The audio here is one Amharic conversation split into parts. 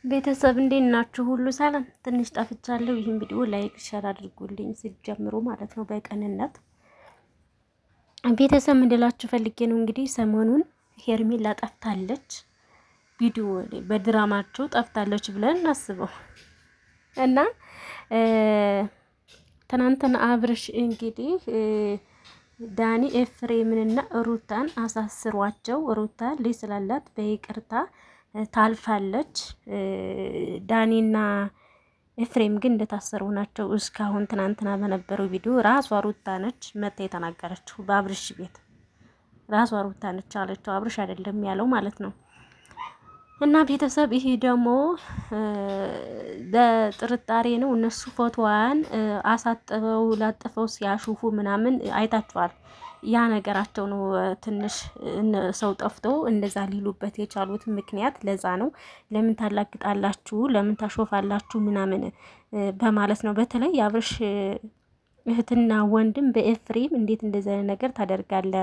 ቤተሰብ እንዴት ናችሁ? ሁሉ ሰላም? ትንሽ ጠፍቻለሁ። ይህን ቪዲዮ ላይክ ሸር አድርጉልኝ ሲጀምሩ ማለት ነው። በቀንነት ቤተሰብ ምንድላችሁ ፈልጌ ነው። እንግዲህ ሰሞኑን ሄርሜላ ጠፍታለች፣ ቪዲዮ በድራማቸው ጠፍታለች ብለን እናስበው እና ትናንትና አብርሽ እንግዲህ ዳኒ ኤፍሬምንና ሩታን አሳስሯቸው ሩታ ልጅ ስላላት በይቅርታ ታልፋለች። ዳኒና ኤፍሬም ግን እንደታሰሩ ናቸው እስካሁን። ትናንትና በነበረው ቪዲዮ ራሷ ሩታ ነች መታ የተናገረችው በአብርሽ ቤት ራሷ ሩታ ነች አለችው፣ አብርሽ አይደለም ያለው ማለት ነው። እና ቤተሰብ ይሄ ደግሞ በጥርጣሬ ነው። እነሱ ፎቶዋን አሳጥበው ላጥፈው ሲያሹፉ ምናምን አይታችኋል። ያ ነገራቸው ነው። ትንሽ ሰው ጠፍቶ እንደዛ ሊሉበት የቻሉት ምክንያት ለዛ ነው። ለምን ታላግጣላችሁ፣ ለምን ታሾፋላችሁ ምናምን በማለት ነው። በተለይ የአብርሽ እህትና ወንድም በኤፍሬም እንዴት እንደዛ ነገር ታደርጋለ?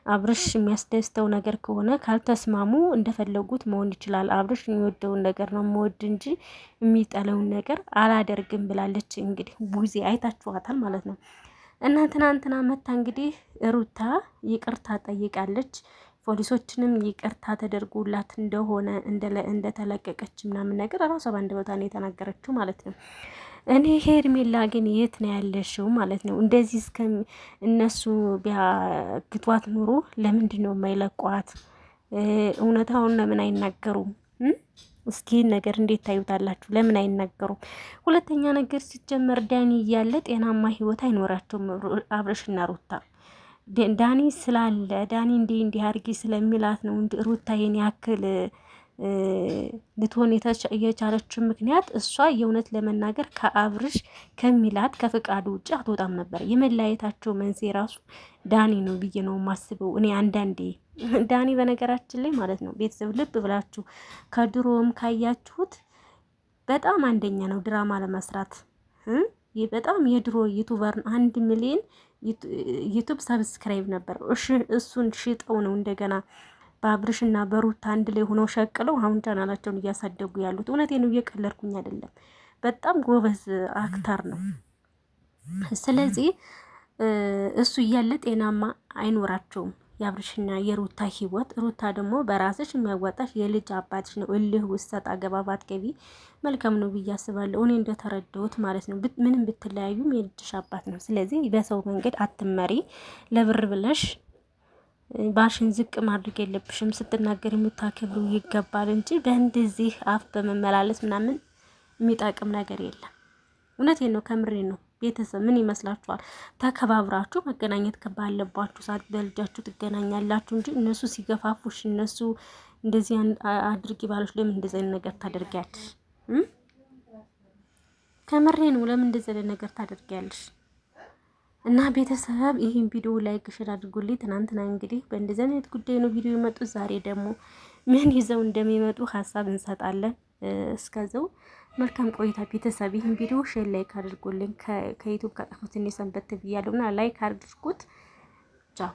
አብርሽ የሚያስደስተው ነገር ከሆነ ካልተስማሙ እንደፈለጉት መሆን ይችላል። አብርሽ የሚወደውን ነገር ነው የምወድ እንጂ የሚጠለውን ነገር አላደርግም ብላለች። እንግዲህ ቡዜ አይታችኋታል ማለት ነው። እና ትናንትና መታ እንግዲህ ሩታ ይቅርታ ጠይቃለች። ፖሊሶችንም ይቅርታ ተደርጎላት እንደሆነ እንደተለቀቀች ምናምን ነገር ራሷ በአንድ ቦታ ነው የተናገረችው ማለት ነው። እኔ ሄርሜላ ግን የት ነው ያለሽው ማለት ነው? እንደዚህ እስከ እነሱ ቢያግቷት ኑሮ ለምንድን ነው የማይለቋት? እውነታውን ለምን አይናገሩም? እስኪ ነገር እንዴት ታዩታላችሁ? ለምን አይናገሩም? ሁለተኛ ነገር ሲጀመር ዳኒ እያለ ጤናማ ህይወት አይኖራቸውም አብርሽና ሩታ። ዳኒ ስላለ ዳኒ እንዲህ አድርጊ ስለሚላት ነው እንጂ ሩታ ይሄን ያክል ልትሆን የቻለችው ምክንያት እሷ የእውነት ለመናገር ከአብርሽ ከሚላት ከፍቃዱ ውጭ አትወጣም ነበር። የመለያየታቸው መንስኤ ራሱ ዳኒ ነው ብዬ ነው የማስበው እኔ አንዳንዴ። ዳኒ በነገራችን ላይ ማለት ነው ቤተሰብ ልብ ብላችሁ ከድሮም ካያችሁት በጣም አንደኛ ነው ድራማ ለመስራት። በጣም የድሮ ዩቱበር 1 ሚሊዮን ዩቱብ ሰብስክራይብ ነበር። እሱን ሽጠው ነው እንደገና በአብርሽና በሩታ አንድ ላይ ሆነው ሸቅለው አሁን ቻናላቸውን እያሳደጉ ያሉት። እውነቴን ነው፣ እየቀለድኩኝ አይደለም። በጣም ጎበዝ አክተር ነው። ስለዚህ እሱ እያለ ጤናማ አይኖራቸውም የአብርሽና የሩታ ህይወት። ሩታ ደግሞ በራስሽ የሚያዋጣሽ የልጅ አባትሽ ነው። እልህ ውስጥ ሰጣ ገባባት ገቢ መልካም ነው ብዬ አስባለሁ፣ እኔ እንደተረዳሁት ማለት ነው። ምንም ብትለያዩም የልጅሽ አባት ነው። ስለዚህ በሰው መንገድ አትመሪ። ለብር ብለሽ ባሽን ዝቅ ማድረግ የለብሽም። ስትናገር የምታከብሩ ይገባል እንጂ በእንደዚህ አፍ በመመላለስ ምናምን የሚጠቅም ነገር የለም። እውነቴን ነው፣ ከምሬ ነው። ቤተሰብ ምን ይመስላችኋል? ተከባብራችሁ መገናኘት ባለባችሁ ሰዓት በልጃችሁ ትገናኛላችሁ እንጂ እነሱ ሲገፋፉሽ፣ እነሱ እንደዚህ አድርጊ ባሎች ለምን እንደዚህ አይነት ነገር ታደርጊያለሽ? ከምሬ ነው። ለምን እንደዚህ አይነት ነገር ታደርጊያለሽ? እና ቤተሰብ ይህን ቪዲዮ ላይክ ሼር አድርጉልኝ። ትናንትና እንግዲህ በእንደዚህ አይነት ጉዳይ ነው ቪዲዮ የመጡት። ዛሬ ደግሞ ምን ይዘው እንደሚመጡ ሀሳብ እንሰጣለን። እስከዛው መልካም ቆይታ ቤተሰብ። ይህን ቪዲዮ ሼር ላይክ አድርጉልኝ። ከዩቲዩብ ከጠፉት እኔ ሰንበት ብያለሁና ላይክ አድርጉት። ቻው